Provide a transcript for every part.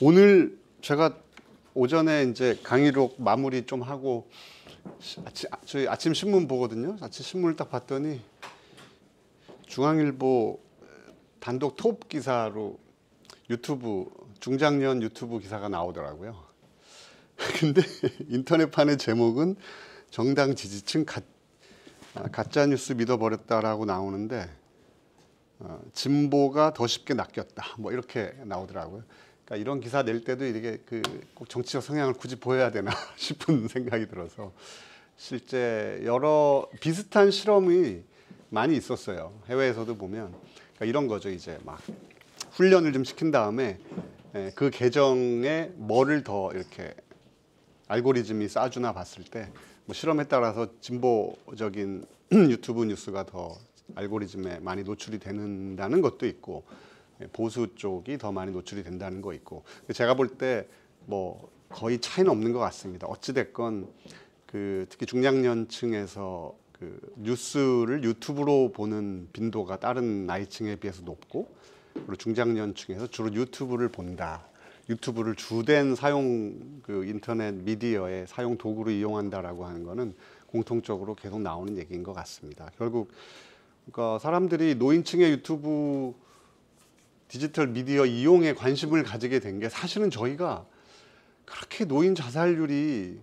오늘 제가 오전에 이제 강의록 마무리 좀 하고 저희 아침 신문 보거든요. 아침 신문을 딱 봤더니 중앙일보 단독 톱 기사로 유튜브 중장년 유튜브 기사가 나오더라고요. 근데 인터넷판의 제목은 정당 지지층 가짜 뉴스 믿어버렸다라고 나오는데 진보가 더 쉽게 낚였다 뭐 이렇게 나오더라고요. 그러니까 이런 기사 낼 때도 이게 꼭 정치적 성향을 굳이 보여야 되나 싶은 생각이 들어서 실제 여러 비슷한 실험이 많이 있었어요. 해외에서도 보면 그러니까 이런 거죠. 이제 막 훈련을 좀 시킨 다음에 그 계정에 뭐를 더 이렇게 알고리즘이 쏴주나 봤을 때 뭐 실험에 따라서 진보적인 유튜브 뉴스가 더 알고리즘에 많이 노출이 된다는 것도 있고 보수 쪽이 더 많이 노출이 된다는 거 있고 제가 볼 때 뭐 거의 차이는 없는 것 같습니다. 어찌 됐건 특히 중장년층에서 뉴스를 유튜브로 보는 빈도가 다른 나이층에 비해서 높고 그리고 중장년층에서 주로 유튜브를 본다. 유튜브를 주된 사용 인터넷 미디어의 사용 도구로 이용한다라고 하는 거는 공통적으로 계속 나오는 얘기인 것 같습니다. 결국 그러니까 사람들이 노인층의 유튜브 디지털 미디어 이용에 관심을 가지게 된 게 사실은 저희가 그렇게 노인 자살률이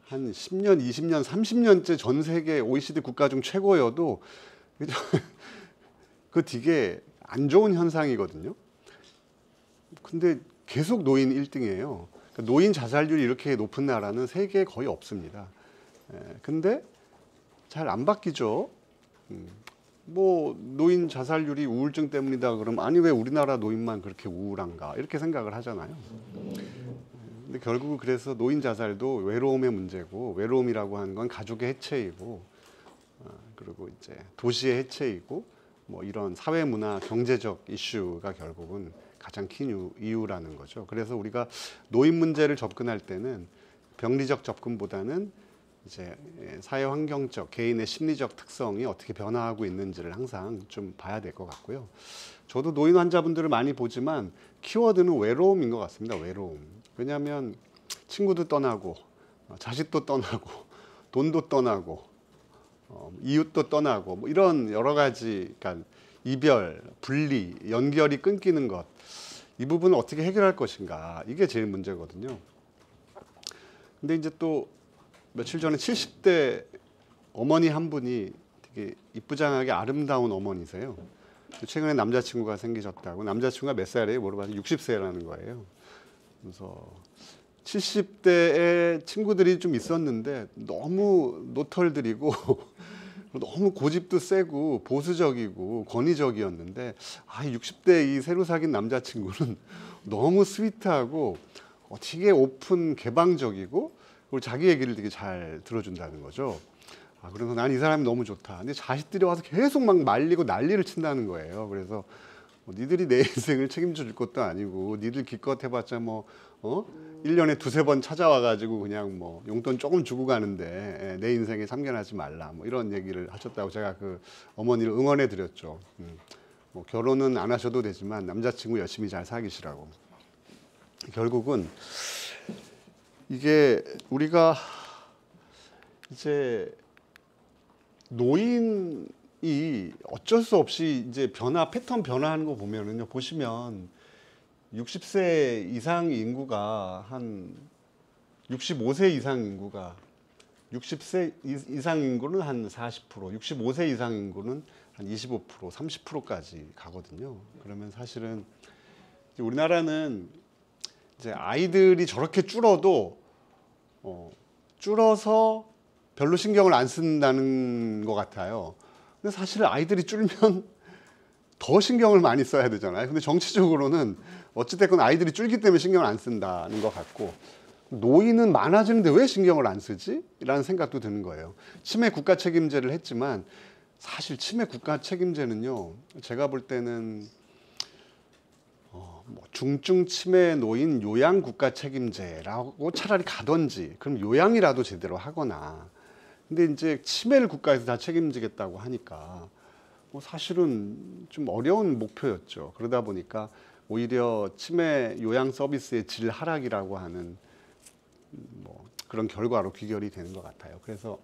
한 10년, 20년, 30년째 전 세계 OECD 국가 중 최고여도 그 되게 안 좋은 현상이거든요. 근데 계속 노인 1등이에요. 그러니까 노인 자살률이 이렇게 높은 나라는 세계에 거의 없습니다. 근데 잘 안 바뀌죠. 뭐 노인 자살률이 우울증 때문이다 그러면 아니 왜 우리나라 노인만 그렇게 우울한가 이렇게 생각을 하잖아요. 근데 결국은 그래서 노인 자살도 외로움의 문제고 외로움이라고 하는 건 가족의 해체이고 그리고 이제 도시의 해체이고 뭐 이런 사회 문화 경제적 이슈가 결국은 가장 큰 이유라는 거죠. 그래서 우리가 노인 문제를 접근할 때는 병리적 접근보다는 이제 사회 환경적 개인의 심리적 특성이 어떻게 변화하고 있는지를 항상 좀 봐야 될 것 같고요. 저도 노인 환자분들을 많이 보지만 키워드는 외로움인 것 같습니다. 외로움. 왜냐하면 친구도 떠나고 자식도 떠나고 돈도 떠나고 이웃도 떠나고 뭐 이런 여러 가지 그러니까 이별, 분리, 연결이 끊기는 것 이 부분을 어떻게 해결할 것인가 이게 제일 문제거든요. 근데 이제 또 며칠 전에 70대 어머니 한 분이 되게 이쁘장하게 아름다운 어머니세요. 최근에 남자친구가 생기셨다고 남자친구가 몇 살이에요? 물어봐서 60세라는 거예요. 그래서 70대의 친구들이 좀 있었는데 너무 노털들이고 너무 고집도 세고 보수적이고 권위적이었는데 60대 이 새로 사귄 남자친구는 너무 스위트하고 되게 오픈 개방적이고 그리고 자기 얘기를 되게 잘 들어준다는 거죠. 그래서 난 이 사람이 너무 좋다. 근데 자식들이 와서 계속 막 말리고 난리를 친다는 거예요. 그래서 니들이 내 인생을 책임져 줄 것도 아니고 니들 기껏 해봤자 뭐 1년에 두세 번 찾아와가지고 그냥 뭐 용돈 조금 주고 가는데 내 인생에 참견하지 말라 뭐 이런 얘기를 하셨다고 제가 그 어머니를 응원해 드렸죠. 뭐 결혼은 안 하셔도 되지만 남자친구 열심히 잘 사귀시라고. 결국은 이게 우리가 이제 노인이 어쩔 수 없이 이제 패턴 변화하는 거 보면은요, 보시면 60세 이상 인구가 한 65세 이상 인구가 60세 이상 인구는 한 40%, 65세 이상 인구는 한 25%, 30%까지 가거든요. 그러면 사실은 우리나라는 이제 아이들이 저렇게 줄어도 줄어서 별로 신경을 안 쓴다는 것 같아요. 근데 사실 아이들이 줄면 더 신경을 많이 써야 되잖아요. 근데 정치적으로는 어찌됐건 아이들이 줄기 때문에 신경을 안 쓴다는 것 같고 노인은 많아지는데 왜 신경을 안 쓰지? 라는 생각도 드는 거예요. 치매 국가 책임제를 했지만 사실 치매 국가 책임제는요. 제가 볼 때는 뭐 중증 치매 노인 요양 국가 책임제라고 차라리 가던지 그럼 요양이라도 제대로 하거나 근데 이제 치매를 국가에서 다 책임지겠다고 하니까 뭐 사실은 좀 어려운 목표였죠. 그러다 보니까 오히려 치매 요양 서비스의 질 하락이라고 하는 뭐 그런 결과로 귀결이 되는 것 같아요. 그래서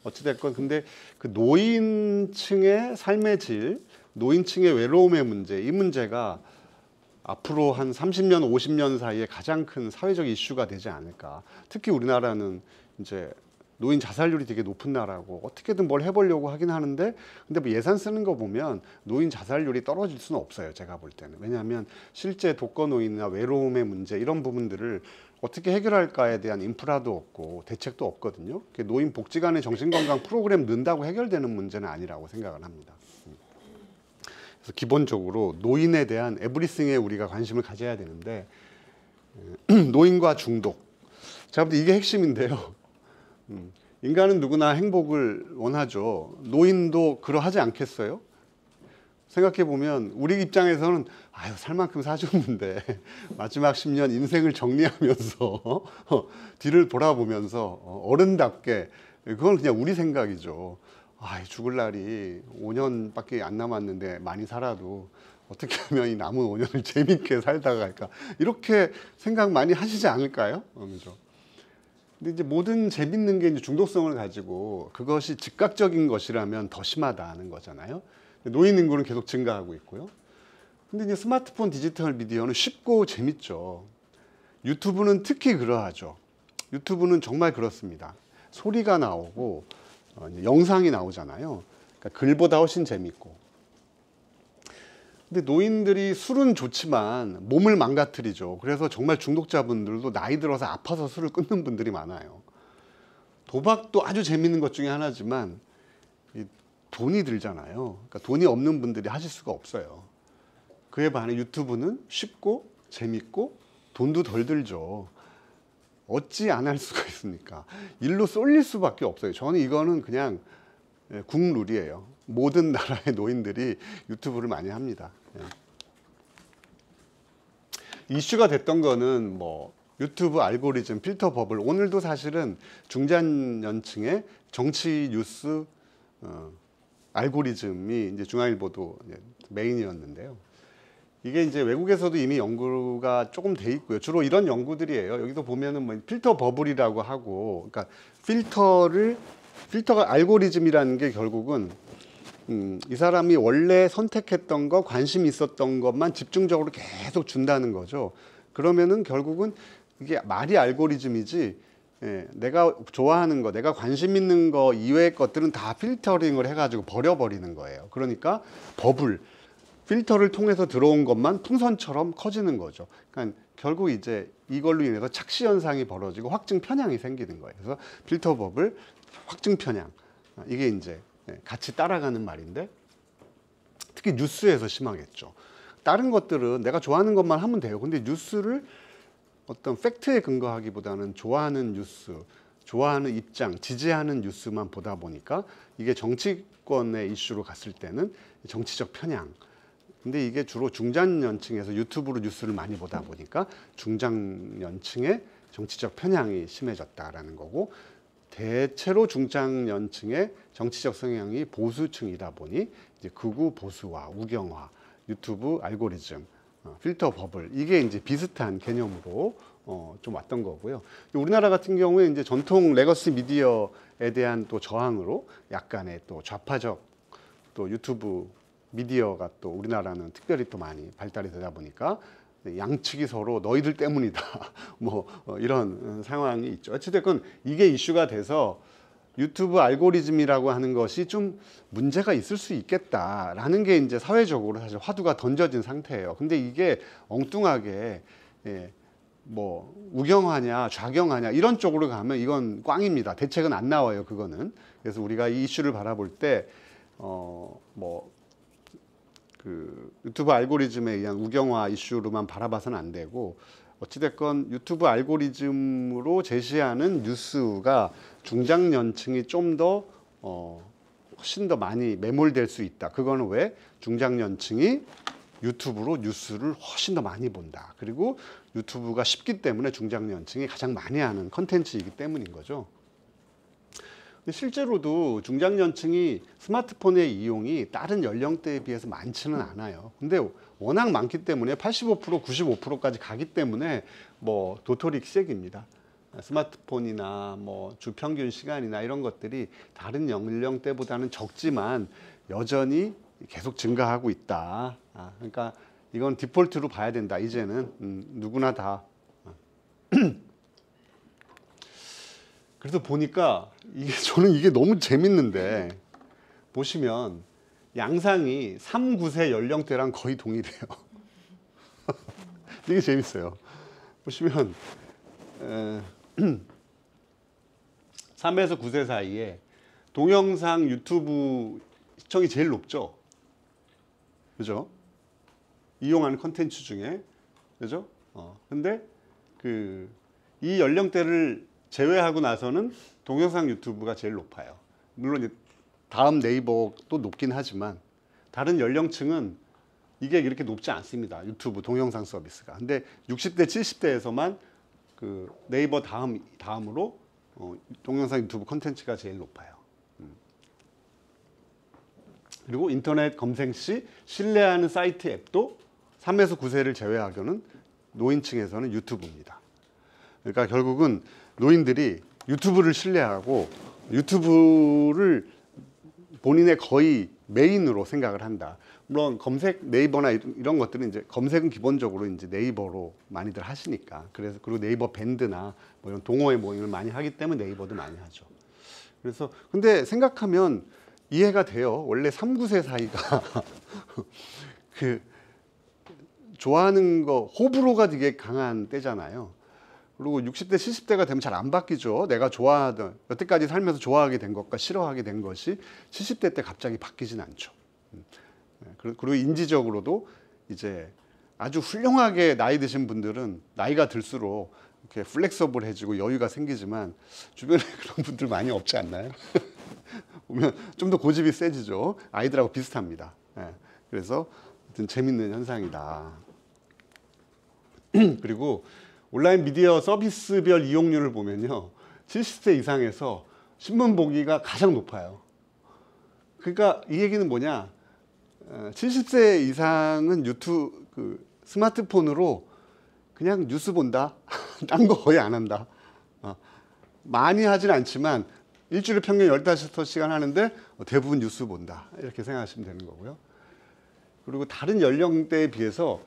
어찌됐건 근데 그 노인층의 삶의 질, 노인층의 외로움의 문제, 이 문제가 앞으로 한 30년, 50년 사이에 가장 큰 사회적 이슈가 되지 않을까. 특히 우리나라는 이제 노인 자살률이 되게 높은 나라고 어떻게든 뭘 해보려고 하긴 하는데, 근데 뭐 예산 쓰는 거 보면 노인 자살률이 떨어질 수는 없어요. 제가 볼 때는. 왜냐하면 실제 독거노인이나 외로움의 문제 이런 부분들을 어떻게 해결할까에 대한 인프라도 없고 대책도 없거든요. 노인 복지 간의 정신건강 프로그램 넣는다고 해결되는 문제는 아니라고 생각을 합니다. 그래서 기본적으로 노인에 대한 에브리싱에 우리가 관심을 가져야 되는데, 노인과 중독. 제가 볼 때 이게 핵심인데요. 인간은 누구나 행복을 원하죠. 노인도 그러하지 않겠어요? 생각해 보면 우리 입장에서는 아유 살 만큼 사줬는데 마지막 10년 인생을 정리하면서 뒤를 돌아보면서 어른답게, 그건 그냥 우리 생각이죠. 아, 죽을 날이 5년밖에 안 남았는데 많이 살아도 어떻게 하면 이 남은 5년을 재밌게 살다가 갈까, 이렇게 생각 많이 하시지 않을까요? 그죠? 근데 이제 모든 재밌는 게 이제 중독성을 가지고 그것이 즉각적인 것이라면 더 심하다는 거잖아요. 노인 인구는 계속 증가하고 있고요. 근데 이제 스마트폰 디지털 미디어는 쉽고 재밌죠. 유튜브는 특히 그러하죠. 유튜브는 정말 그렇습니다. 소리가 나오고 영상이 나오잖아요. 그러니까 글보다 훨씬 재밌고. 근데 노인들이 술은 좋지만 몸을 망가뜨리죠. 그래서 정말 중독자분들도 나이 들어서 아파서 술을 끊는 분들이 많아요. 도박도 아주 재밌는 것 중에 하나지만 돈이 들잖아요. 그러니까 돈이 없는 분들이 하실 수가 없어요. 그에 반해 유튜브는 쉽고 재밌고 돈도 덜 들죠. 어찌 안 할 수가 있습니까? 일로 쏠릴 수밖에 없어요. 저는 이거는 그냥 국룰이에요. 모든 나라의 노인들이 유튜브를 많이 합니다. 이슈가 됐던 거는 뭐 유튜브 알고리즘, 필터 버블, 오늘도 사실은 중장년층의 정치 뉴스 알고리즘이 이제 중앙일보도 메인이었는데요. 이게 이제 외국에서도 이미 연구가 조금 돼 있고요. 주로 이런 연구들이에요. 여기도 보면은 뭐 필터 버블이라고 하고, 그러니까 필터가 알고리즘이라는 게 결국은 이 사람이 원래 선택했던 거, 관심 있었던 것만 집중적으로 계속 준다는 거죠. 그러면은 결국은 이게 말이 알고리즘이지, 내가 좋아하는 거, 내가 관심 있는 거 이외의 것들은 다 필터링을 해가지고 버려버리는 거예요. 그러니까 버블, 필터를 통해서 들어온 것만 풍선처럼 커지는 거죠. 그러니까 결국 이제 이걸로 인해서 착시 현상이 벌어지고 확증 편향이 생기는 거예요. 그래서 필터 버블, 확증 편향, 이게 이제 같이 따라가는 말인데, 특히 뉴스에서 심하겠죠. 다른 것들은 내가 좋아하는 것만 하면 돼요. 근데 뉴스를 어떤 팩트에 근거하기보다는 좋아하는 뉴스, 좋아하는 입장, 지지하는 뉴스만 보다 보니까 이게 정치권의 이슈로 갔을 때는 정치적 편향. 근데 이게 주로 중장년층에서 유튜브로 뉴스를 많이 보다 보니까 중장년층의 정치적 편향이 심해졌다라는 거고, 대체로 중장년층의 정치적 성향이 보수층이다 보니 이제 극우 보수화, 우경화, 유튜브 알고리즘, 필터 버블, 이게 이제 비슷한 개념으로 좀 왔던 거고요. 우리나라 같은 경우에 이제 전통 레거시 미디어에 대한 또 저항으로 약간의 또 좌파적 또 유튜브 미디어가 또 우리나라는 특별히 또 많이 발달이 되다 보니까 양측이 서로 너희들 때문이다 뭐 이런 상황이 있죠. 어찌됐건 이게 이슈가 돼서 유튜브 알고리즘이라고 하는 것이 좀 문제가 있을 수 있겠다라는 게 이제 사회적으로 사실 화두가 던져진 상태예요. 근데 이게 엉뚱하게 뭐 우경화냐 좌경화냐 이런 쪽으로 가면 이건 꽝입니다. 대책은 안 나와요, 그거는. 그래서 우리가 이 이슈를 바라볼 때 그 유튜브 알고리즘에 의한 우경화 이슈로만 바라봐서는 안 되고, 어찌됐건 유튜브 알고리즘으로 제시하는 뉴스가 중장년층이 좀 더 훨씬 더 많이 매몰될 수 있다. 그거는 왜? 중장년층이 유튜브로 뉴스를 훨씬 더 많이 본다. 그리고 유튜브가 쉽기 때문에 중장년층이 가장 많이 하는 컨텐츠이기 때문인 거죠. 근데 실제로도 중장년층이 스마트폰의 이용이 다른 연령대에 비해서 많지는 않아요. 근데 워낙 많기 때문에 85%, 95%까지 가기 때문에 뭐 도토리 키재기입니다. 스마트폰이나 뭐 주평균 시간이나 이런 것들이 다른 연령대보다는 적지만 여전히 계속 증가하고 있다. 그러니까 이건 디폴트로 봐야 된다. 이제는 누구나 다. 그래서 보니까 저는 이게 너무 재밌는데, 보시면 양상이 3, 9세 연령대랑 거의 동일해요. 되게 재밌어요. 보시면 3에서 9세 사이에 동영상 유튜브 시청이 제일 높죠. 그죠? 이용하는 컨텐츠 중에. 그죠? 근데 이 연령대를 제외하고 나서는 동영상 유튜브가 제일 높아요. 물론 다음 네이버도 높긴 하지만 다른 연령층은 이게 이렇게 높지 않습니다. 유튜브 동영상 서비스가. 근데 60대, 70대에서만 그 네이버 다음으로 동영상 유튜브 콘텐츠가 제일 높아요. 그리고 인터넷 검색 시 신뢰하는 사이트 앱도 3에서 9세를 제외하고는 노인층에서는 유튜브입니다. 그러니까 결국은 노인들이 유튜브를 신뢰하고 유튜브를 본인의 거의 메인으로 생각을 한다. 물론 검색 네이버나 이런 것들은 이제 검색은 기본적으로 이제 네이버로 많이들 하시니까. 그래서 그리고 네이버 밴드나 뭐 이런 동호회 모임을 많이 하기 때문에 네이버도 많이 하죠. 그래서 근데 생각하면 이해가 돼요. 원래 3, 9세 사이가 그 좋아하는 거 호불호가 되게 강한 때잖아요. 그리고 60대, 70대가 되면 잘 안 바뀌죠. 내가 좋아하던, 여태까지 살면서 좋아하게 된 것과 싫어하게 된 것이 70대 때 갑자기 바뀌진 않죠. 그리고 인지적으로도 이제 아주 훌륭하게 나이 드신 분들은 나이가 들수록 이렇게 플렉서블해지고 여유가 생기지만 주변에 그런 분들 많이 없지 않나요? 보면 좀 더 고집이 세지죠. 아이들하고 비슷합니다. 그래서 하여튼 재밌는 현상이다. 그리고 온라인 미디어 서비스별 이용률을 보면요, 70세 이상에서 신문 보기가 가장 높아요. 그러니까 이 얘기는 뭐냐, 70세 이상은 스마트폰으로 그냥 뉴스 본다. 딴 거 거의 안 한다. 많이 하진 않지만 일주일에 평균 15시간 하는데 대부분 뉴스 본다. 이렇게 생각하시면 되는 거고요. 그리고 다른 연령대에 비해서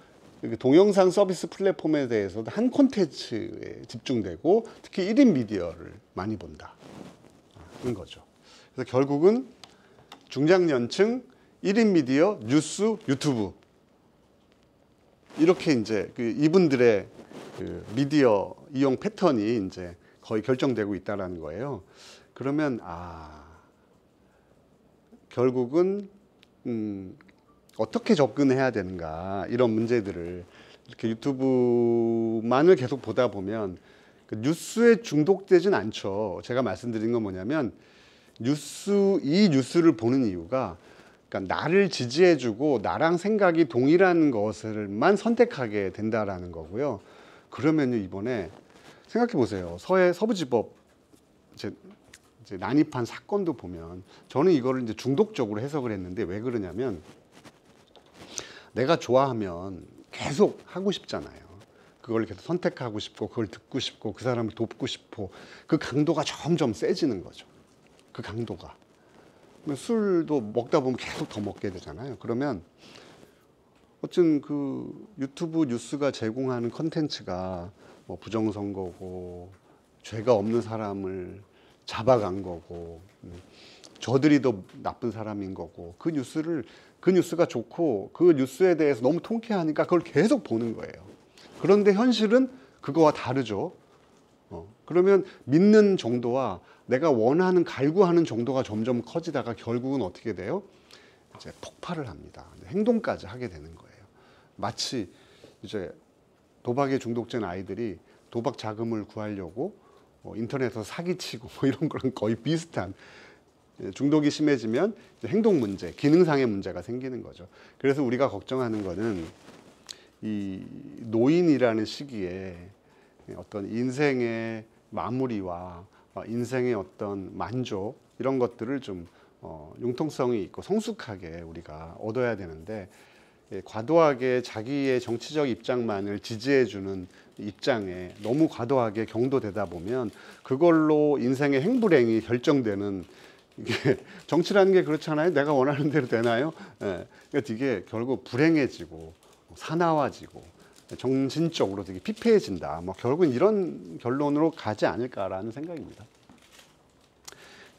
동영상 서비스 플랫폼에 대해서도 한 콘텐츠에 집중되고 특히 1인 미디어를 많이 본다. 그런 거죠. 그래서 결국은 중장년층, 1인 미디어, 뉴스, 유튜브. 이렇게 이제 이분들의 미디어 이용 패턴이 이제 거의 결정되고 있다는 거예요. 그러면, 결국은, 어떻게 접근해야 되는가, 이런 문제들을 이렇게 유튜브만을 계속 보다 보면 뉴스에 중독되진 않죠. 제가 말씀드린 건 뭐냐면 이 뉴스를 보는 이유가 그러니까 나를 지지해주고 나랑 생각이 동일한 것을만 선택하게 된다라는 거고요. 그러면요, 이번에 생각해 보세요. 서부지법 이제 난입한 사건도 보면 저는 이거를 이제 중독적으로 해석을 했는데 왜 그러냐면 내가 좋아하면 계속 하고 싶잖아요. 그걸 계속 선택하고 싶고 그걸 듣고 싶고 그 사람을 돕고 싶고 그 강도가 점점 세지는 거죠. 그 강도가. 술도 먹다 보면 계속 더 먹게 되잖아요. 그러면 어쨌든 유튜브 뉴스가 제공하는 컨텐츠가 뭐 부정선거고 죄가 없는 사람을 잡아간 거고 저들이 더 나쁜 사람인 거고 그 뉴스가 좋고 그 뉴스에 대해서 너무 통쾌하니까 그걸 계속 보는 거예요. 그런데 현실은 그거와 다르죠. 그러면 믿는 정도와 내가 원하는 갈구하는 정도가 점점 커지다가 결국은 어떻게 돼요? 이제 폭발을 합니다. 행동까지 하게 되는 거예요. 마치 이제 도박에 중독된 아이들이 도박 자금을 구하려고 인터넷에서 사기치고 뭐 이런 거랑 거의 비슷한, 중독이 심해지면 행동 문제, 기능상의 문제가 생기는 거죠. 그래서 우리가 걱정하는 거는 이 노인이라는 시기에 어떤 인생의 마무리와 인생의 어떤 만족, 이런 것들을 좀 융통성이 있고 성숙하게 우리가 얻어야 되는데 과도하게 자기의 정치적 입장만을 지지해주는 입장에 너무 과도하게 경도되다 보면 그걸로 인생의 행불행이 결정되는 이게 정치라는 게 그렇잖아요. 내가 원하는 대로 되나요? 예. 그러니까 이게 결국 불행해지고 사나워지고 정신적으로 되게 피폐해진다. 뭐 결국은 이런 결론으로 가지 않을까라는 생각입니다.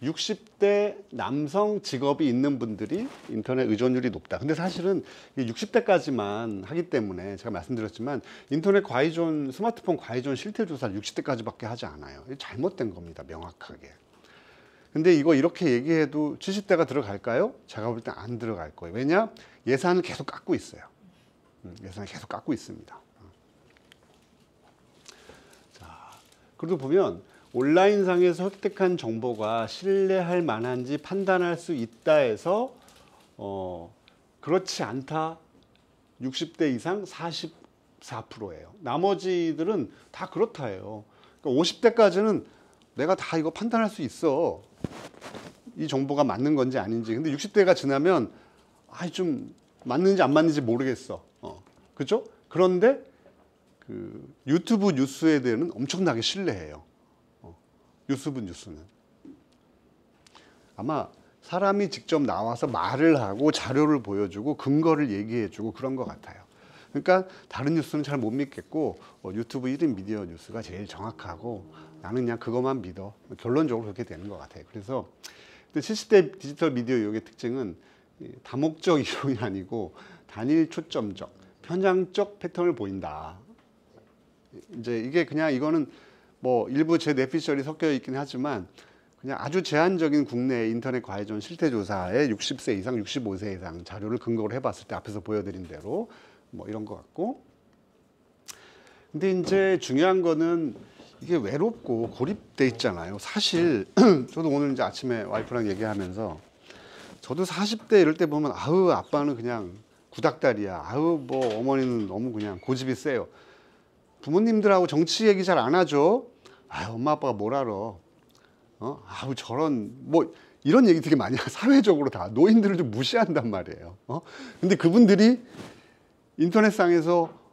60대 남성 직업이 있는 분들이 인터넷 의존율이 높다. 근데 사실은 60대까지만 하기 때문에 제가 말씀드렸지만 인터넷 과의존, 스마트폰 과의존 실태 조사를 60대까지밖에 하지 않아요. 이게 잘못된 겁니다. 명확하게. 근데 이거 이렇게 얘기해도 70대가 들어갈까요? 제가 볼 때 안 들어갈 거예요. 왜냐? 예산을 계속 깎고 있어요. 예산을 계속 깎고 있습니다. 자, 그래도 보면 온라인상에서 획득한 정보가 신뢰할 만한지 판단할 수 있다 해서 그렇지 않다 60대 이상 44%예요. 나머지들은 다 그렇다 해요. 그러니까 50대까지는 내가 다 이거 판단할 수 있어. 이 정보가 맞는 건지 아닌지. 근데 60대가 지나면 좀 맞는지 안 맞는지 모르겠어. 그죠? 그런데 그 유튜브 뉴스에 대해서는 엄청나게 신뢰해요. 유튜브 뉴스는. 아마 사람이 직접 나와서 말을 하고 자료를 보여주고 근거를 얘기해주고 그런 것 같아요. 그러니까 다른 뉴스는 잘 못 믿겠고 유튜브 1인 미디어 뉴스가 제일 정확하고 나는 그냥 그것만 믿어. 결론적으로 그렇게 되는 것 같아요. 그래서 70대 디지털 미디어 유혹의 특징은 다목적 이론이 아니고 단일 초점적, 편향적 패턴을 보인다. 이제 이게 그냥 이거는 뭐 일부 제 뇌피셜이 섞여 있긴 하지만 그냥 아주 제한적인 국내 인터넷 과외존 실태 조사에 60세 이상, 65세 이상 자료를 근거로 해봤을 때 앞에서 보여드린 대로 뭐 이런 것 같고. 근데 이제 중요한 거는 이게 외롭고 고립돼 있잖아요. 사실 저도 오늘 이제 아침에 와이프랑 얘기하면서 저도 40대 이럴 때 보면 아우 아빠는 그냥 구닥다리야. 아우 뭐 어머니는 너무 그냥 고집이 세요. 부모님들하고 정치 얘기 잘 안 하죠. 아 엄마 아빠가 뭘 알아. 아우 저런 뭐 이런 얘기 되게 많이 사회적으로 다 노인들을 좀 무시한단 말이에요. 근데 그분들이 인터넷상에서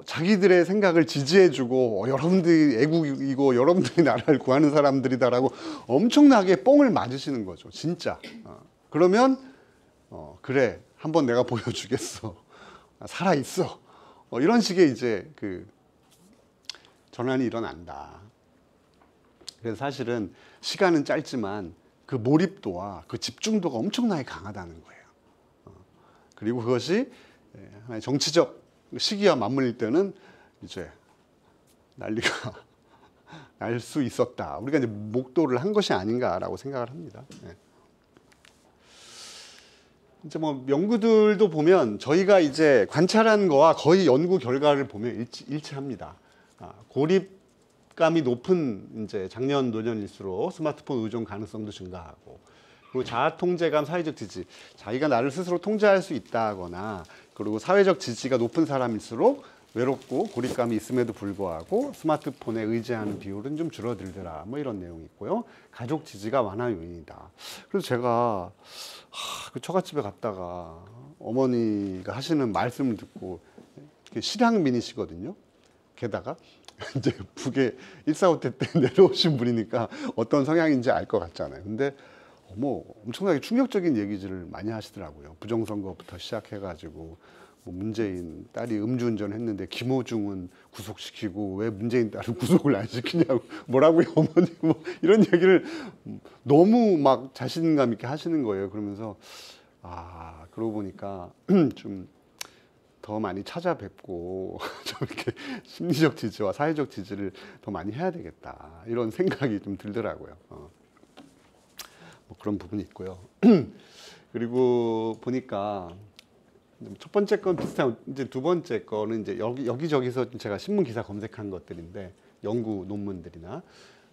자기들의 생각을 지지해주고 여러분들이 애국이고 여러분들이 나라를 구하는 사람들이다라고 엄청나게 뻥을 맞으시는 거죠. 진짜. 그러면 그래 한번 내가 보여주겠어. 살아있어. 이런 식의 이제 그 전환이 일어난다. 그래서 사실은 시간은 짧지만 그 몰입도와 그 집중도가 엄청나게 강하다는 거예요. 그리고 그것이 하나의 정치적 시기와 맞물릴 때는 이제 난리가 날 수 있었다. 우리가 이제 목도를 한 것이 아닌가라고 생각을 합니다. 이제 뭐 연구들도 보면 저희가 이제 관찰한 거와 거의 연구 결과를 보면 일치합니다. 고립감이 높은 이제 장년 노년일수록 스마트폰 의존 가능성도 증가하고, 그리고 자아 통제감, 사회적 지지, 자기가 나를 스스로 통제할 수 있다거나, 그리고 사회적 지지가 높은 사람일수록 외롭고 고립감이 있음에도 불구하고 스마트폰에 의지하는 비율은 좀 줄어들더라. 뭐 이런 내용이 있고요. 가족 지지가 완화 요인이다. 그래서 제가 그 처갓집에 갔다가 어머니가 하시는 말씀을 듣고, 실향민이시거든요. 게다가 이제 북에 145태 때 내려오신 분이니까 어떤 성향인지 알 것 같잖아요. 근데 엄청나게 충격적인 얘기들을 많이 하시더라고요. 부정선거부터 시작해가지고 뭐 문재인 딸이 음주운전 했는데 김호중은 구속시키고 왜 문재인 딸은 구속을 안 시키냐고, 뭐라고요 어머니, 뭐 이런 얘기를 너무 막 자신감 있게 하시는 거예요. 그러면서 그러고 보니까 좀 더 많이 찾아뵙고 좀 이렇게 심리적 지지와 사회적 지지를 더 많이 해야 되겠다, 이런 생각이 좀 들더라고요. 뭐 그런 부분이 있고요. 그리고 보니까 첫 번째 건 비슷한, 이제 두 번째 거는 이제 여기저기서 제가 신문 기사 검색한 것들인데, 연구 논문들이나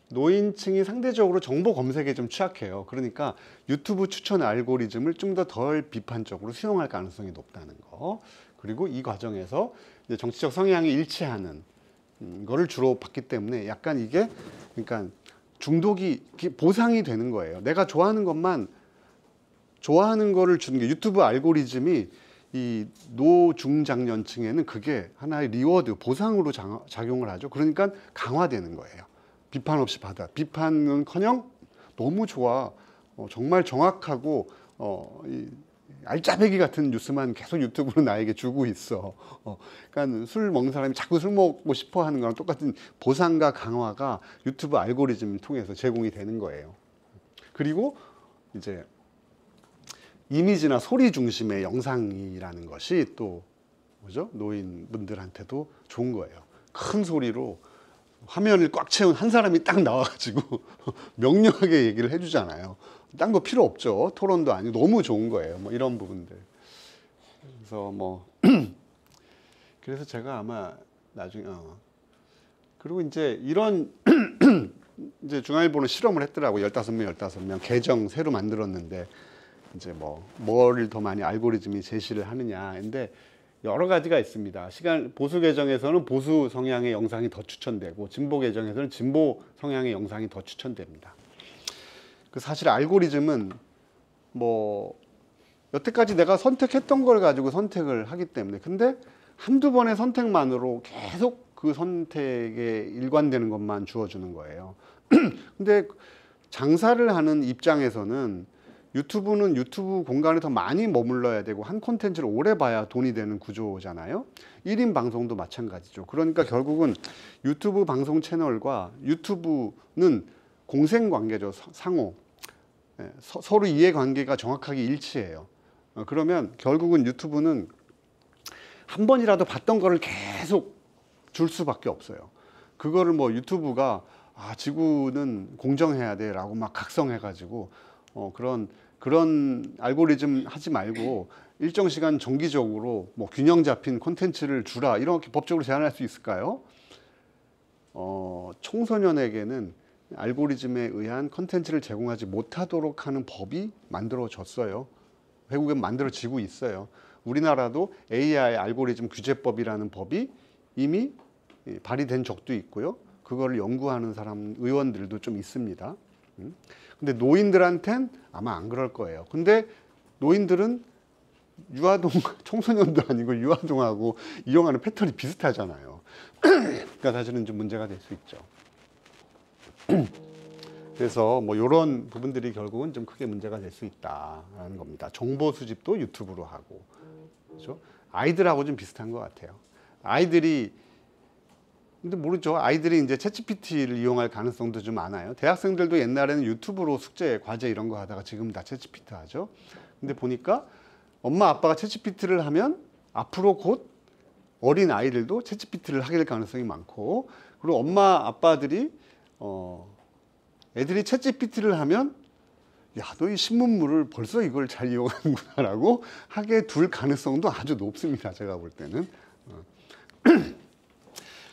노인층이 상대적으로 정보 검색에 좀 취약해요. 그러니까 유튜브 추천 알고리즘을 좀 더 덜 비판적으로 수용할 가능성이 높다는 거. 그리고 이 과정에서 이제 정치적 성향이 일치하는 거를 주로 봤기 때문에 약간 이게, 그러니까 중독이 보상이 되는 거예요. 내가 좋아하는 것만 좋아하는 거를 주는 게 유튜브 알고리즘이 이 노중장년층에는 그게 하나의 리워드, 보상으로 작용을 하죠. 그러니까 강화되는 거예요. 비판 없이 받아. 비판은커녕 너무 좋아. 정말 정확하고 이 알짜배기 같은 뉴스만 계속 유튜브로 나에게 주고 있어. 그러니까 술 먹는 사람이 자꾸 술 먹고 싶어 하는 거랑 똑같은 보상과 강화가 유튜브 알고리즘을 통해서 제공이 되는 거예요. 그리고 이제 이미지나 소리 중심의 영상이라는 것이 또 뭐죠? 노인분들한테도 좋은 거예요. 큰 소리로 화면을 꽉 채운 한 사람이 딱 나와가지고 명료하게 얘기를 해주잖아요. 딴 거 필요 없죠. 토론도 아니고 너무 좋은 거예요. 뭐 이런 부분들. 그래서 뭐 그래서 제가 아마 나중에 그리고 이제 이런 이제 중앙일보는 실험을 했더라고. 15명 계정 새로 만들었는데 이제 뭐를 더 많이 알고리즘이 제시를 하느냐. 근데 여러 가지가 있습니다. 보수 계정에서는 보수 성향의 영상이 더 추천되고 진보 계정에서는 진보 성향의 영상이 더 추천됩니다. 사실 알고리즘은 뭐 여태까지 내가 선택했던 걸 가지고 선택을 하기 때문에 근데 한두 번의 선택만으로 계속 그 선택에 일관되는 것만 주어주는 거예요. 근데 장사를 하는 입장에서는 유튜브는 유튜브 공간에 더 많이 머물러야 되고 한 콘텐츠를 오래 봐야 돈이 되는 구조잖아요. 1인 방송도 마찬가지죠. 그러니까 결국은 유튜브 방송 채널과 유튜브는 공생관계죠. 상호. 서로 이해관계가 정확하게 일치해요. 그러면 결국은 유튜브는 한 번이라도 봤던 거를 계속 줄 수밖에 없어요. 그거를 뭐 유튜브가 지구는 공정해야 돼 라고 막 각성해가지고 그런 알고리즘 하지 말고 일정 시간 정기적으로 뭐 균형 잡힌 콘텐츠를 주라 이렇게 법적으로 제한할 수 있을까요? 청소년에게는 알고리즘에 의한 콘텐츠를 제공하지 못하도록 하는 법이 만들어졌어요. 외국엔 만들어지고 있어요. 우리나라도 AI 알고리즘 규제법이라는 법이 이미 발의된 적도 있고요. 그거를 연구하는 의원들도 좀 있습니다. 근데 노인들한텐 아마 안 그럴 거예요. 근데 노인들은 유아동, 청소년도 아니고 유아동하고 이용하는 패턴이 비슷하잖아요. 그러니까 사실은 좀 문제가 될 수 있죠. 그래서 뭐 이런 부분들이 결국은 좀 크게 문제가 될 수 있다라는 겁니다. 정보 수집도 유튜브로 하고, 그렇죠? 아이들하고 좀 비슷한 것 같아요. 아이들이 근데 모르죠. 아이들이 이제 챗GPT를 이용할 가능성도 좀 많아요. 대학생들도 옛날에는 유튜브로 숙제, 과제 이런 거 하다가 지금 다 챗GPT 하죠. 근데 보니까 엄마 아빠가 챗GPT를 하면 앞으로 곧 어린 아이들도 챗GPT를 하게 될 가능성이 많고, 그리고 엄마 아빠들이 애들이 챗GPT를 하면 야, 너 이 신문물을 벌써 이걸 잘 이용하는구나라고 하게 둘 가능성도 아주 높습니다. 제가 볼 때는.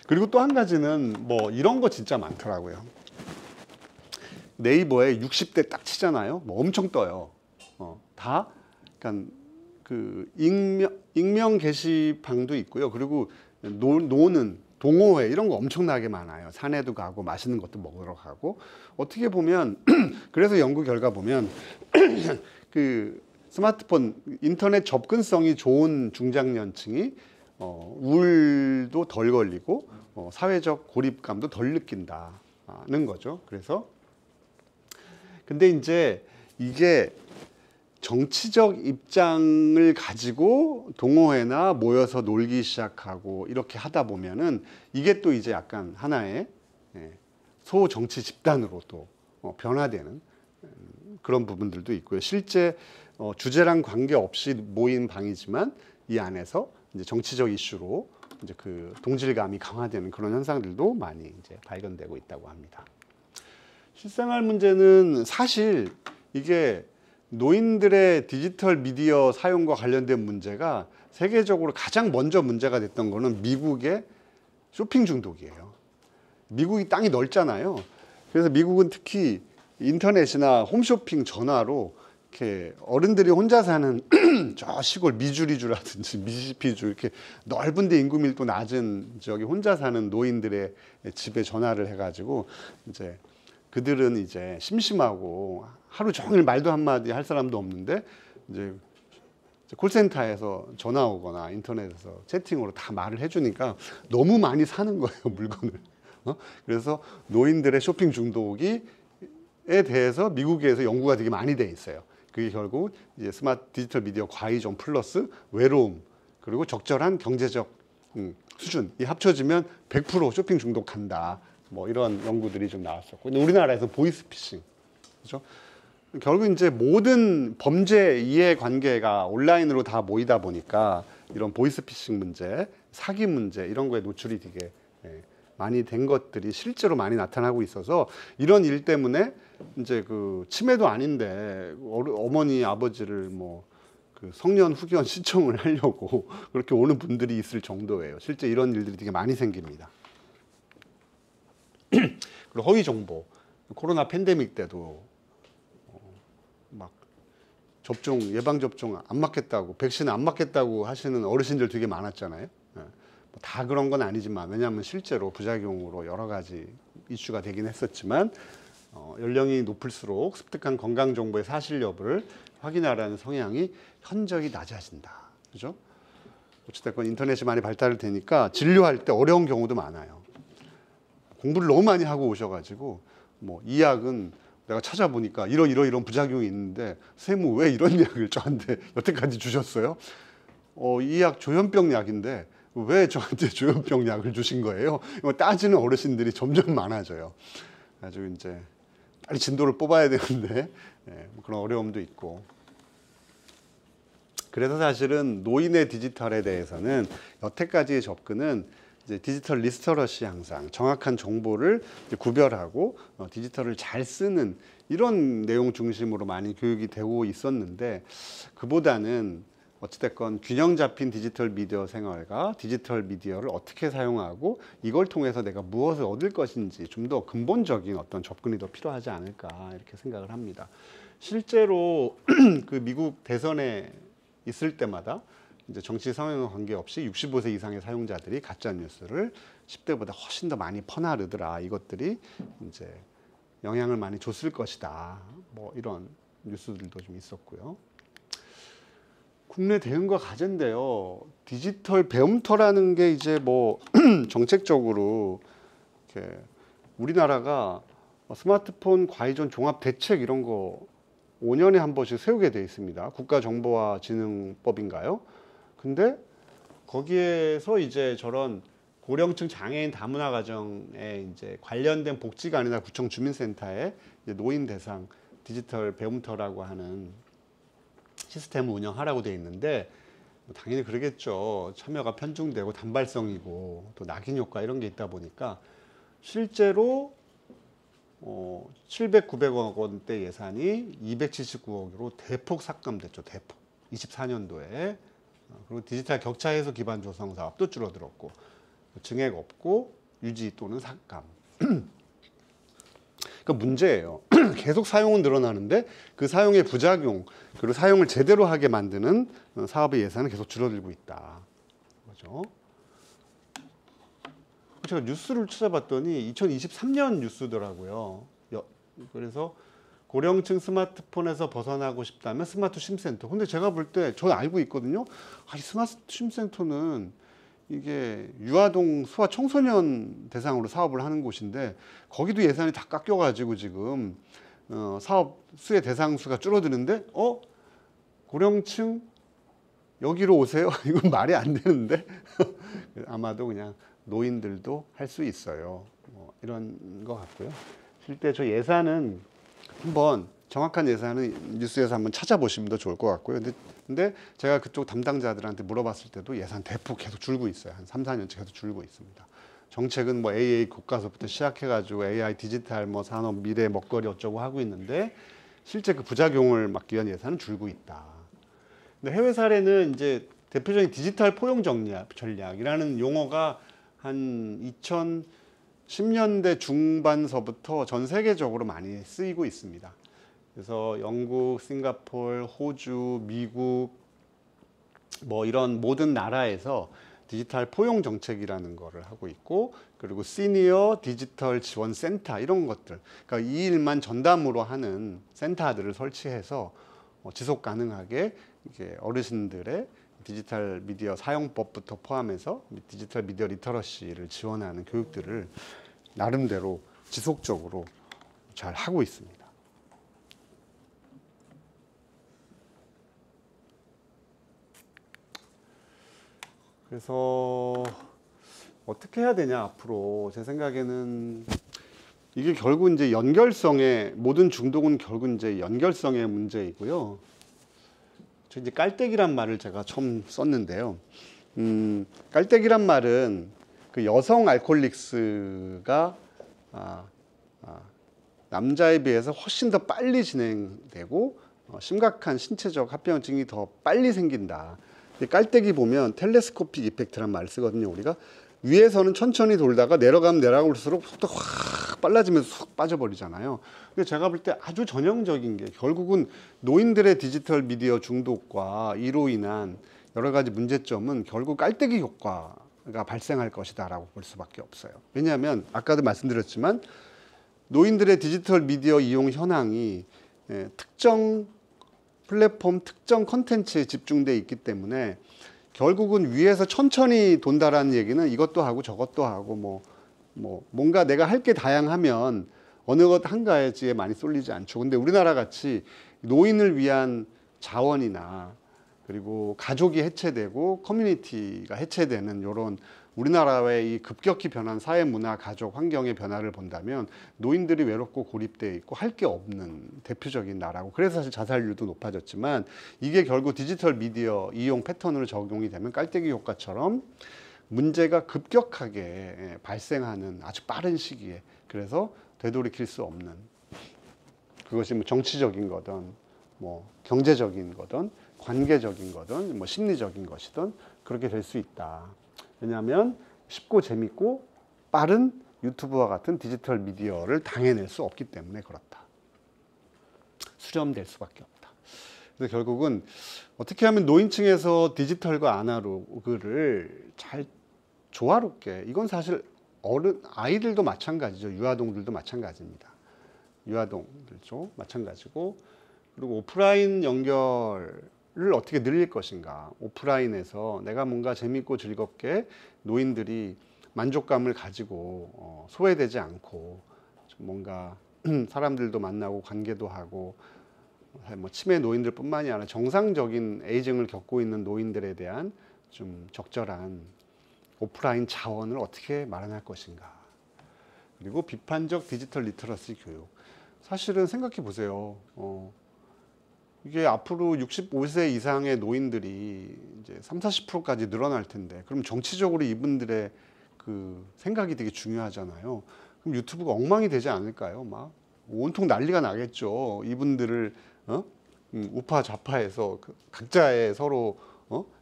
그리고 또 한 가지는 뭐 이런 거 진짜 많더라고요. 네이버에 60대 딱 치잖아요. 뭐 엄청 떠요. 다 그러니까 그 익명 게시판도 있고요. 그리고 노는 동호회 이런 거 엄청나게 많아요. 산에도 가고 맛있는 것도 먹으러 가고. 어떻게 보면 그래서 연구 결과 보면 그 스마트폰 인터넷 접근성이 좋은 중장년층이 우울도 덜 걸리고 사회적 고립감도 덜 느낀다는 거죠. 그래서 근데 이제 이게 정치적 입장을 가지고 동호회나 모여서 놀기 시작하고 이렇게 하다 보면은 이게 또 이제 약간 하나의 소정치 집단으로 또 변화되는 그런 부분들도 있고요. 실제 주제랑 관계없이 모인 방이지만 이 안에서 이제 정치적 이슈로 이제 그 동질감이 강화되는 그런 현상들도 많이 이제 발견되고 있다고 합니다. 실생활 문제는 사실 이게 노인들의 디지털 미디어 사용과 관련된 문제가 세계적으로 가장 먼저 문제가 됐던 거는 미국의 쇼핑 중독이에요. 미국이 땅이 넓잖아요. 그래서 미국은 특히 인터넷이나 홈쇼핑 전화로 이렇게 어른들이 혼자 사는 저 시골 미주리주라든지 미시피주 이렇게 넓은데 인구 밀도 낮은 저기 혼자 사는 노인들의 집에 전화를 해가지고 이제 그들은 이제 심심하고 하루 종일 말도 한마디 할 사람도 없는데 이제 콜센터에서 전화 오거나 인터넷에서 채팅으로 다 말을 해주니까 너무 많이 사는 거예요, 물건을. 그래서 노인들의 쇼핑 중독에 대해서 미국에서 연구가 되게 많이 돼 있어요. 그게 결국 이제 스마트 디지털 미디어 과의존 플러스 외로움 그리고 적절한 경제적 수준 이 합쳐지면 100% 쇼핑 중독 간다. 뭐 이런 연구들이 좀 나왔었고, 근데 우리나라에서 보이스피싱, 그렇죠? 결국 이제 모든 범죄 이해관계가 온라인으로 다 모이다 보니까 이런 보이스피싱 문제, 사기 문제 이런 거에 노출이 되게 많이 된 것들이 실제로 많이 나타나고 있어서 이런 일 때문에 이제 그 치매도 아닌데 어머니 아버지를 뭐 그 성년 후견 신청을 하려고 그렇게 오는 분들이 있을 정도예요. 실제 이런 일들이 되게 많이 생깁니다. 그리고 허위 정보, 코로나 팬데믹 때도 막 접종 예방 접종 안 맞겠다고, 백신 안 맞겠다고 하시는 어르신들 되게 많았잖아요. 다 그런 건 아니지만, 왜냐하면 실제로 부작용으로 여러 가지 이슈가 되긴 했었지만 연령이 높을수록 습득한 건강 정보의 사실 여부를 확인하라는 성향이 현저히 낮아진다. 그죠? 어쨌든 인터넷이 많이 발달되니까 진료할 때 어려운 경우도 많아요. 공부를 너무 많이 하고 오셔가지고 뭐 이 약은 내가 찾아보니까 이런 부작용이 있는데 선생님 왜 이런 약을 저한테 여태까지 주셨어요? 이 약 조현병 약인데 왜 저한테 조현병 약을 주신 거예요? 따지는 어르신들이 점점 많아져요. 아주 이제 빨리 진도를 뽑아야 되는데 그런 어려움도 있고. 그래서 사실은 노인의 디지털에 대해서는 여태까지의 접근은 이제 디지털 리터러시, 항상 정확한 정보를 구별하고 디지털을 잘 쓰는 이런 내용 중심으로 많이 교육이 되고 있었는데, 그보다는 어찌됐건 균형 잡힌 디지털 미디어 생활과 디지털 미디어를 어떻게 사용하고 이걸 통해서 내가 무엇을 얻을 것인지 좀 더 근본적인 어떤 접근이 더 필요하지 않을까 이렇게 생각을 합니다. 실제로 그 미국 대선에 있을 때마다 이제 정치 성향과 관계없이 65세 이상의 사용자들이 가짜 뉴스를 10대보다 훨씬 더 많이 퍼나르더라. 이것들이 이제 영향을 많이 줬을 것이다. 뭐 이런 뉴스들도 좀 있었고요. 국내 대응과 과제인데요. 디지털 배움터라는 게 이제 뭐 정책적으로 이렇게 우리나라가 스마트폰 과의존 종합 대책 이런 거 5년에 한 번씩 세우게 돼 있습니다. 국가정보화진흥법인가요? 근데 거기에서 이제 저런 고령층 장애인 다문화 가정에 이제 관련된 복지관이나 구청 주민센터에 이제 노인 대상 디지털 배움터라고 하는 시스템을 운영하라고 돼 있는데 당연히 그러겠죠. 참여가 편중되고 단발성이고 또 낙인 효과 이런 게 있다 보니까 실제로 700, 900억 원대 예산이 279억으로 대폭 삭감됐죠. 대폭. 24년도에. 그리고 디지털 격차 해소 기반 조성 사업도 줄어들었고, 증액 없고 유지 또는 삭감. 그러니까 문제예요. 계속 사용은 늘어나는데 그 사용의 부작용 그리고 사용을 제대로 하게 만드는 사업의 예산은 계속 줄어들고 있다. 그렇죠? 제가 뉴스를 찾아봤더니 2023년 뉴스더라고요. 그래서 고령층 스마트폰에서 벗어나고 싶다면 스마트 심센터. 근데 제가 볼 때 저 알고 있거든요. 이 스마트 심센터는 이게 유아동 소아 청소년 대상으로 사업을 하는 곳인데 거기도 예산이 다 깎여가지고 지금 사업 수의 대상 수가 줄어드는데 고령층 여기로 오세요? 이건 말이 안 되는데 아마도 그냥 노인들도 할 수 있어요. 이런 것 같고요. 실제 저 예산은 한번 정확한 예산은 뉴스에서 한번 찾아보시면 더 좋을 것 같고요. 근데 제가 그쪽 담당자들한테 물어봤을 때도 예산 대폭 계속 줄고 있어요. 한 3, 4년째 계속 줄고 있습니다. 정책은 뭐 AA 교과서부터 시작해가지고 AI 디지털 뭐 산업 미래 먹거리 어쩌고 하고 있는데 실제 그 부작용을 막기 위한 예산은 줄고 있다. 근데 해외 사례는 이제 대표적인 디지털 포용 전략이라는 용어가 한 2010년대 중반서부터 전 세계적으로 많이 쓰이고 있습니다. 그래서 영국, 싱가포르, 호주, 미국 뭐 이런 모든 나라에서 디지털 포용 정책이라는 거를 하고 있고, 그리고 시니어 디지털 지원 센터 이런 것들, 그러니까 이 일만 전담으로 하는 센터들을 설치해서 지속 가능하게 이게 어르신들의 디지털 미디어 사용법부터 포함해서 디지털 미디어 리터러시를 지원하는 교육들을 나름대로 지속적으로 잘 하고 있습니다. 그래서 어떻게 해야 되냐 앞으로 제 생각에는 이게 결국 이제 연결성의 모든 중독은 결국 이제 연결성의 문제이고요. 저 이제 깔때기란 말을 제가 처음 썼는데요. 깔때기란 말은 그 여성 알코올릭스가 남자에 비해서 훨씬 더 빨리 진행되고 심각한 신체적 합병증이 더 빨리 생긴다. 깔때기 보면 텔레스코픽 이펙트란 말을 쓰거든요. 우리가 위에서는 천천히 돌다가 내려가면 내려갈수록 속도가 확 빨라지면서 쏙 빠져버리잖아요. 근데 제가 볼 때 아주 전형적인 게 결국은 노인들의 디지털 미디어 중독과 이로 인한 여러 가지 문제점은 결국 깔때기 효과가 발생할 것이다라고 볼 수밖에 없어요. 왜냐하면 아까도 말씀드렸지만 노인들의 디지털 미디어 이용 현황이 특정 플랫폼 특정 컨텐츠에 집중돼 있기 때문에 결국은 위에서 천천히 돈다라는 얘기는 이것도 하고 저것도 하고 뭔가 내가 할 게 다양하면 어느 것 한 가지에 많이 쏠리지 않죠. 근데 우리나라 같이 노인을 위한 자원이나 그리고 가족이 해체되고 커뮤니티가 해체되는 이런 우리나라의 이 급격히 변한 사회 문화, 가족, 환경의 변화를 본다면 노인들이 외롭고 고립되어 있고 할 게 없는 대표적인 나라고, 그래서 사실 자살률도 높아졌지만 이게 결국 디지털 미디어 이용 패턴으로 적용이 되면 깔때기 효과처럼 문제가 급격하게 발생하는 아주 빠른 시기에, 그래서 되돌이킬 수 없는, 그것이 뭐 정치적인 거든 뭐 경제적인 거든 관계적인 거든 뭐 심리적인 것이든 그렇게 될 수 있다. 왜냐하면 쉽고 재밌고 빠른 유튜브와 같은 디지털 미디어를 당해낼 수 없기 때문에 그렇다. 수렴될 수밖에 없다. 그래서 결국은 어떻게 하면 노인층에서 디지털과 아날로그를 잘 조화롭게, 이건 사실 아이들도 마찬가지죠. 유아동들도 마찬가지입니다. 유아동들도 마찬가지고, 그리고 오프라인 연결을 어떻게 늘릴 것인가. 오프라인에서 내가 뭔가 재밌고 즐겁게 노인들이 만족감을 가지고 소외되지 않고 뭔가 사람들도 만나고 관계도 하고, 뭐 치매 노인들뿐만이 아니라 정상적인 에이징을 겪고 있는 노인들에 대한 좀 적절한 오프라인 자원을 어떻게 마련할 것인가. 그리고 비판적 디지털 리터러시 교육. 사실은 생각해 보세요. 이게 앞으로 65세 이상의 노인들이 이제 30~40%까지 늘어날 텐데, 그럼 정치적으로 이분들의 그 생각이 되게 중요하잖아요. 그럼 유튜브가 엉망이 되지 않을까요? 막 온통 난리가 나겠죠. 이분들을 우파 좌파에서 각자의 서로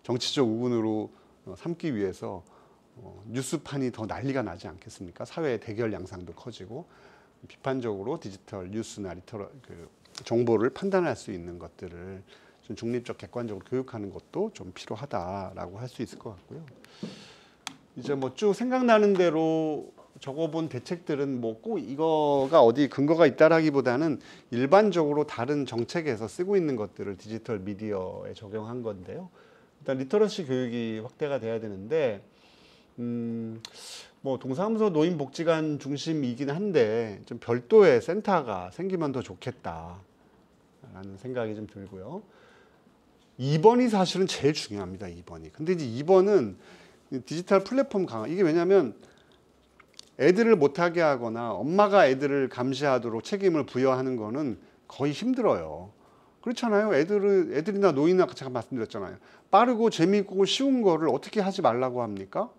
정치적 우군으로 삼기 위해서 뉴스판이 더 난리가 나지 않겠습니까? 사회의 대결 양상도 커지고, 비판적으로 디지털 뉴스나 정보를 판단할 수 있는 것들을 좀 중립적 객관적으로 교육하는 것도 좀 필요하다라고 할 수 있을 것 같고요. 이제 뭐 쭉 생각나는 대로 적어본 대책들은 뭐 꼭 이거가 어디 근거가 있다라기보다는 일반적으로 다른 정책에서 쓰고 있는 것들을 디지털 미디어에 적용한 건데요. 일단 리터러시 교육이 확대가 돼야 되는데, 뭐 동사무소 노인복지관 중심이긴 한데 좀 별도의 센터가 생기면 더 좋겠다라는 생각이 좀 들고요. 2번이 사실은 제일 중요합니다. 2번이. 근데 이제 2번은 디지털 플랫폼 강화. 이게 왜냐하면 애들을 못하게 하거나 엄마가 애들을 감시하도록 책임을 부여하는 거는 거의 힘들어요. 그렇잖아요. 애들이나 노인이나 제가 말씀드렸잖아요. 빠르고 재미있고 쉬운 거를 어떻게 하지 말라고 합니까?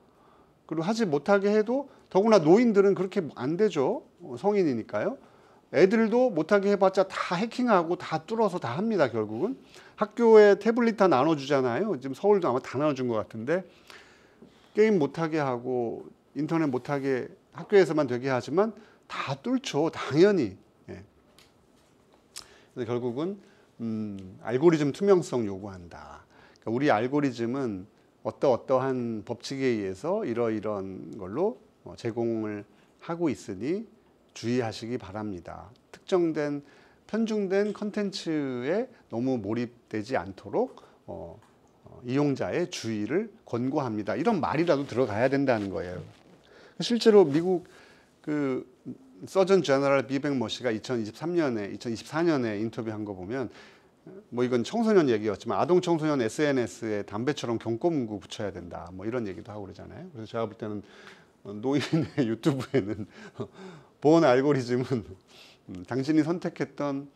그리고 하지 못하게 해도, 더구나 노인들은 그렇게 안 되죠. 성인이니까요. 애들도 못하게 해봤자 다 해킹하고 다 뚫어서 다 합니다. 결국은 학교에 태블릿 다 나눠주잖아요. 지금 서울도 아마 다 나눠준 것 같은데, 게임 못하게 하고 인터넷 못하게 학교에서만 되게 하지만 다 뚫죠. 당연히. 예. 그래서 결국은 알고리즘 투명성 요구한다. 그러니까 우리 알고리즘은 어떠한 법칙에 의해서 이러이런 걸로 제공을 하고 있으니 주의하시기 바랍니다. 특정된 편중된 컨텐츠에 너무 몰입되지 않도록 이용자의 주의를 권고합니다. 이런 말이라도 들어가야 된다는 거예요. 실제로 미국 그 서전 제너럴 비백머시가 2024년에 인터뷰한 거 보면 뭐 이건 청소년 얘기였지만 아동 청소년 SNS에 담배처럼 경고문구 붙여야 된다. 뭐 이런 얘기도 하고 그러잖아요. 그래서 제가 볼 때는 노인의 유튜브에는 본 알고리즘은 당신이 선택했던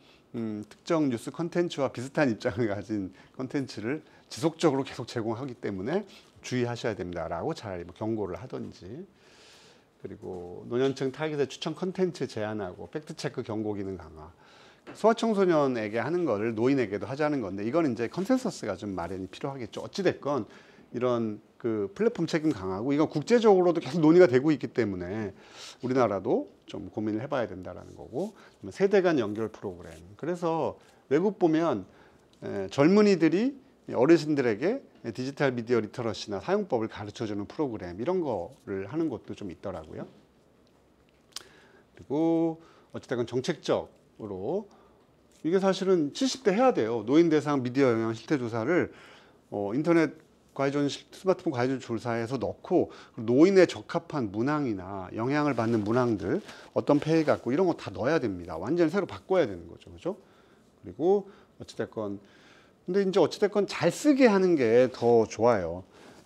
특정 뉴스 컨텐츠와 비슷한 입장을 가진 컨텐츠를 지속적으로 계속 제공하기 때문에 주의하셔야 됩니다라고 잘 경고를 하든지, 그리고 노년층 타깃의 추천 컨텐츠 제한하고 팩트체크 경고 기능 강화. 소아청소년에게 하는 거를 노인에게도 하자는 건데 이건 이제 컨센서스가 좀 마련이 필요하겠죠. 어찌됐건 이런 그 플랫폼 책임 강화고 이건 국제적으로도 계속 논의가 되고 있기 때문에 우리나라도 좀 고민을 해봐야 된다라는 거고, 세대 간 연결 프로그램. 그래서 외국 보면 젊은이들이 어르신들에게 디지털 미디어 리터러시나 사용법을 가르쳐주는 프로그램 이런 거를 하는 것도 좀 있더라고요. 그리고 어찌됐건 정책적으로 이게 사실은 70대 해야 돼요. 노인 대상 미디어 영향 실태 조사를 인터넷 과외전 스마트폰 과외전 조사에서 넣고 노인에 적합한 문항이나 영향을 받는 문항들 어떤 폐해 갖고 이런 거 다 넣어야 됩니다. 완전히 새로 바꿔야 되는 거죠, 그죠? 그리고 어찌됐건 근데 이제 어찌됐건 잘 쓰게 하는 게 더 좋아요.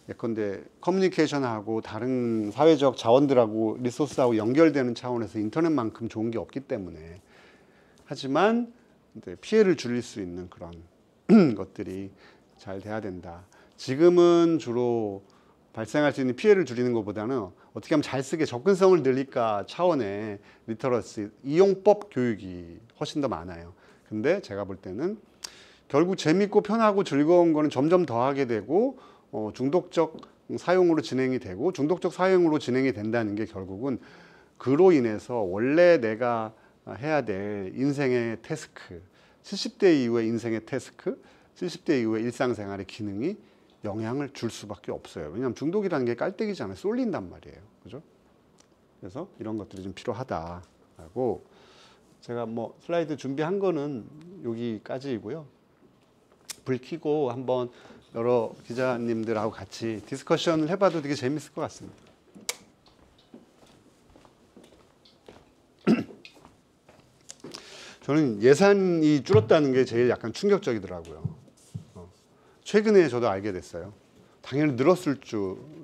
예컨대 커뮤니케이션하고 다른 사회적 자원들하고 리소스하고 연결되는 차원에서 인터넷만큼 좋은 게 없기 때문에, 하지만 피해를 줄일 수 있는 그런 것들이 잘 돼야 된다. 지금은 주로 발생할 수 있는 피해를 줄이는 것보다는 어떻게 하면 잘 쓰게 접근성을 늘릴까 차원의 리터러시, 이용법 교육이 훨씬 더 많아요. 근데 제가 볼 때는 결국 재밌고 편하고 즐거운 거는 점점 더 하게 되고 중독적 사용으로 진행이 되고, 중독적 사용으로 진행이 된다는 게 결국은 그로 인해서 원래 내가 해야 될 인생의 태스크, 70대 이후의 인생의 태스크, 70대 이후의 일상생활의 기능이 영향을 줄 수밖에 없어요. 왜냐하면 중독이라는 게 깔때기잖아요. 쏠린단 말이에요. 그죠? 그래서 이런 것들이 좀 필요하다라고, 제가 뭐 슬라이드 준비한 거는 여기까지이고요. 불 켜고 한번 여러 기자님들하고 같이 디스커션을 해봐도 되게 재밌을 것 같습니다. 저는 예산이 줄었다는 게 제일 약간 충격적이더라고요. 최근에 저도 알게 됐어요. 당연히 늘었을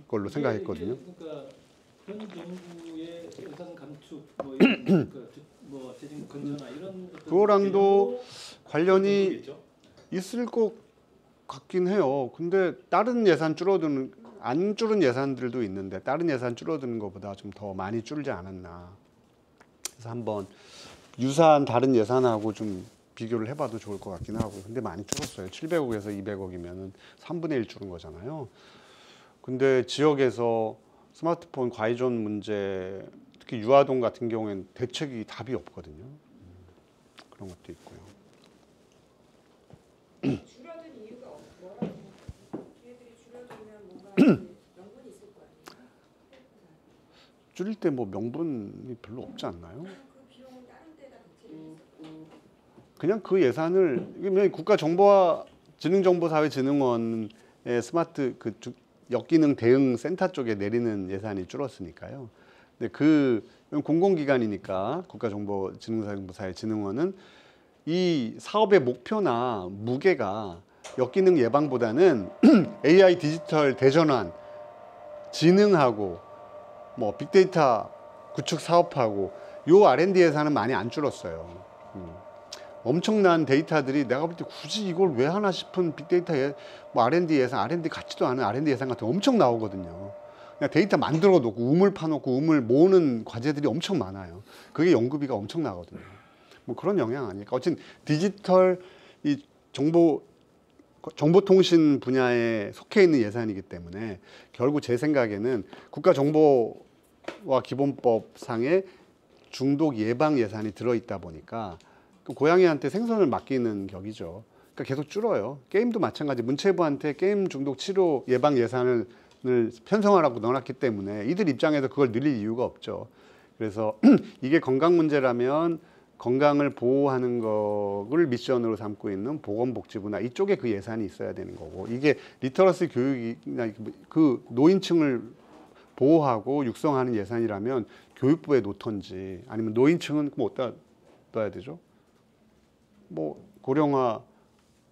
걸로 생각했거든요. 그러니까 현 정부의 예산 감축, 뭐 이런 뭐 재정 건전화 이런 그거랑도 관련이 있을 것 같긴 해요. 근데 다른 예산 줄어드는, 안 줄은 예산들도 있는데 다른 예산 줄어드는 것보다 좀 더 많이 줄지 않았나. 그래서 한번 유사한 다른 예산하고 좀 비교를 해봐도 좋을 것 같긴 하고. 근데 많이 줄었어요. 700억에서 200억이면 3분의 1 줄은 거잖아요. 근데 지역에서 스마트폰 과이존 문제, 특히 유아동 같은 경우에는 대책이 답이 없거든요. 그런 것도 있고요. 줄어든 이유가 뭐라고 생각하세요? 얘들이 줄어들면 뭔가 명분이 있을 거 아니에요? 줄일 때 뭐 명분이 별로 없지 않나요? 그 비용은 다른 데다 배치를 했어요. 그냥 그 예산을, 이게 국가정보사회진흥원의 스마트 그 역기능 대응 센터 쪽에 내리는 예산이 줄었으니까요. 근데 그 공공기관이니까 국가정보사회진흥원은 이 사업의 목표나 무게가 역기능 예방보다는 AI 디지털 대전환, 진흥하고 뭐 빅데이터 구축 사업하고 요 R&D 예산은 많이 안 줄었어요. 엄청난 데이터들이 내가 볼 때 굳이 이걸 왜 하나 싶은 빅데이터 뭐 R&D 예산, R&D 같지도 않은 R&D 예산 같은 거 엄청 나오거든요. 그냥 데이터 만들어 놓고 우물 파놓고 우물 모으는 과제들이 엄청 많아요. 그게 연구비가 엄청 나거든요. 뭐 그런 영향 아닐까. 어쨌든 디지털 이 정보통신 분야에 속해 있는 예산이기 때문에 결국 제 생각에는 국가정보와 기본법상의 중독 예방 예산이 들어있다 보니까 고양이한테 생선을 맡기는 격이죠. 그러니까 계속 줄어요. 게임도 마찬가지. 문체부한테 게임 중독 치료 예방 예산을 편성하라고 넣어놨기 때문에 이들 입장에서 그걸 늘릴 이유가 없죠. 그래서 이게 건강 문제라면 건강을 보호하는 거를 미션으로 삼고 있는 보건복지부나 이쪽에 그 예산이 있어야 되는 거고, 이게 리터러시 교육이나 그 노인층을 보호하고 육성하는 예산이라면 교육부에 놓던지, 아니면 노인층은 뭐 어디다 넣어야 되죠? 뭐 고령화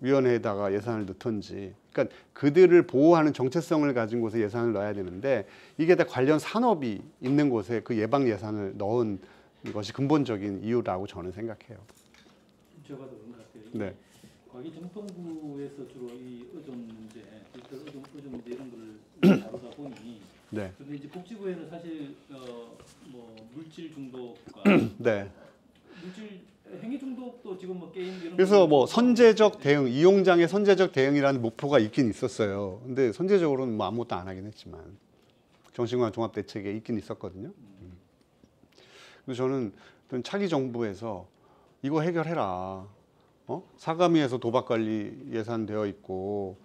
위원회에다가 예산을 넣던지. 그러니까 그들을 보호하는 정체성을 가진 곳에 예산을 넣어야 되는데, 이게 다 관련 산업이 있는 곳에 그 예방 예산을 넣은 것이 근본적인 이유라고 저는 생각해요. 제가 봐도 그런 것 같아요. 네. 과기정통부에서 주로 이 의존 문제, 디지털 의존 문제 이런 걸 다루다 보니, 네. 근데 이제 복지부에는 사실 뭐 물질 중독과 네. 물질 행위 중독도 지금 뭐 게임 이런 그래서 뭐 거- 선제적 대응, 이용장의 선제적 대응이라는 목표가 있긴 있었어요. 근데 선제적으로는 뭐 아무것도 안 하긴 했지만 정신건강 종합대책에 있긴 있었거든요. 그래서 저는 차기 정부에서 이거 해결해라. 사감위에서 도박관리 예산되어 있고,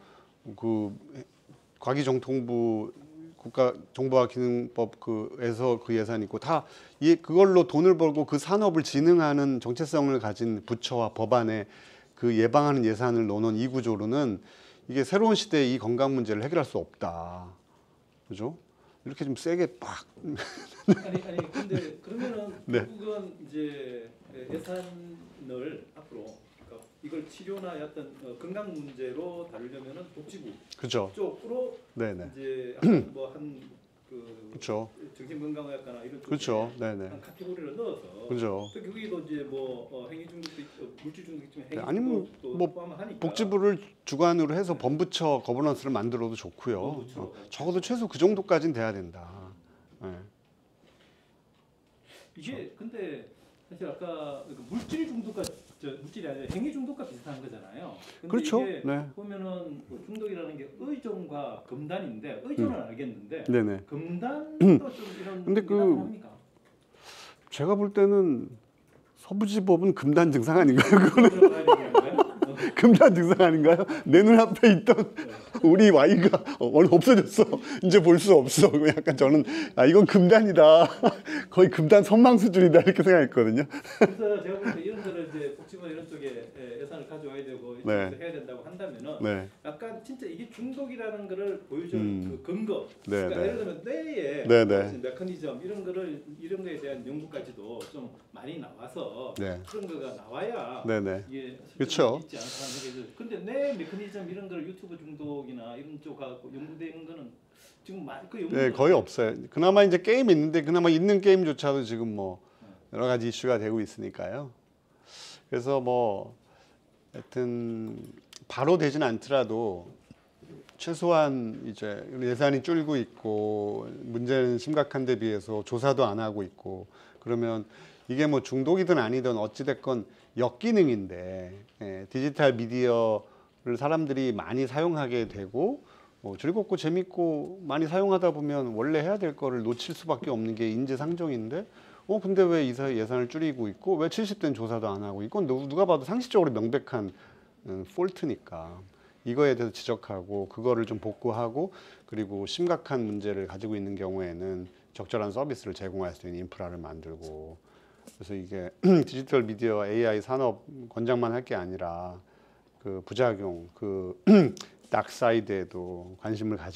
그 과기정통부 국가정보화기능법 그에서 그 예산이 있고, 다 그걸로 돈을 벌고 그 산업을 진흥하는 정체성을 가진 부처와 법안에 그 예방하는 예산을 넣어놓은 이 구조로는 이게 새로운 시대의 이 건강 문제를 해결할 수 없다. 그죠? 이렇게 좀 세게 빡. 아니 근데 그러면은 네. 결국은 이제 예산을 앞으로 그러니까 이걸 치료나 어떤 건강 문제로 다루려면은 복지부 그죠? 쪽으로 네네. 이제 뭐한그 그렇죠. 정신건강의학과나 이런 쪽에 그렇죠. 네네. 한 카테고리를 넣어서 그죠. 또 거기도 이제 뭐 행위 중독도 있고 물질 중독도 있지만 행위 네, 아니면 중독도 뭐 포함하니까 복지부를 주관으로 해서 범부처 거버넌스를 만들어도 좋고요. 범부처. 적어도 최소 그 정도까지는 돼야 된다. 네. 이게 근데 사실 아까 그 물질 중독과 물질이 아니라 행위 중독과 비슷한 거잖아요. 근데 그렇죠. 이게 네. 보면은 뭐 중독이라는 게 의존과 금단인데 의존은 알겠는데 네네. 금단도 좀 이런 근데 그- 합니까? 제가 볼 때는 서부지법은 금단 증상 아닌가요? 그거를 봐야 되는 건가요? 금단 증상 아닌가요? 내 눈앞에 있던 우리 Y가 오늘 없어졌어. 이제 볼 수 없어. 약간 저는 이건 금단이다. 거의 금단 선망 수준이다 이렇게 생각했거든요. 그래서 제가 볼 때 이런 거를 이제 복지부 이런 쪽에 예산을 가져와야 되고 네. 이쪽에서 해야 된다고 한다면은 네. 약간 진짜 이게 중독이라는 거를 보여주는 그 근거. 네, 그러니까 네. 예를 들면 뇌의 네, 네. 메커니즘 이런 거에 대한 연구까지도 좀 많이 나와서 네. 그런 거가 나와야 네네. 이게 그쵸. 있지 않다는 얘기죠. 근데 뇌 메커니즘 이런 거를 유튜브 중독이나 이런 쪽 갖고 연구되는 거는 지금 그 연구 네, 거의 없어요. 그나마 이제 게임이 있는데 그나마 있는 게임조차도 지금 뭐 여러 가지 이슈가 되고 있으니까요. 그래서 뭐 하여튼 바로 되진 않더라도 최소한 이제 예산이 줄고 있고 문제는 심각한 데 비해서 조사도 안 하고 있고 그러면 이게 뭐 중독이든 아니든 어찌됐건 역기능인데 디지털 미디어를 사람들이 많이 사용하게 되고 즐겁고 재밌고 많이 사용하다 보면 원래 해야 될 거를 놓칠 수밖에 없는 게 인지상정인데 근데 왜 이사 예산을 줄이고 있고 왜 70대는 조사도 안 하고 이건 누가 봐도 상식적으로 명백한 폴트니까 이거에 대해서 지적하고 그거를 좀 복구하고 그리고 심각한 문제를 가지고 있는 경우에는 적절한 서비스를 제공할 수 있는 인프라를 만들고 그래서 이게 디지털 미디어 AI 산업 권장만 할 게 아니라 그 부작용 그 낙사이드에도 관심을 가지고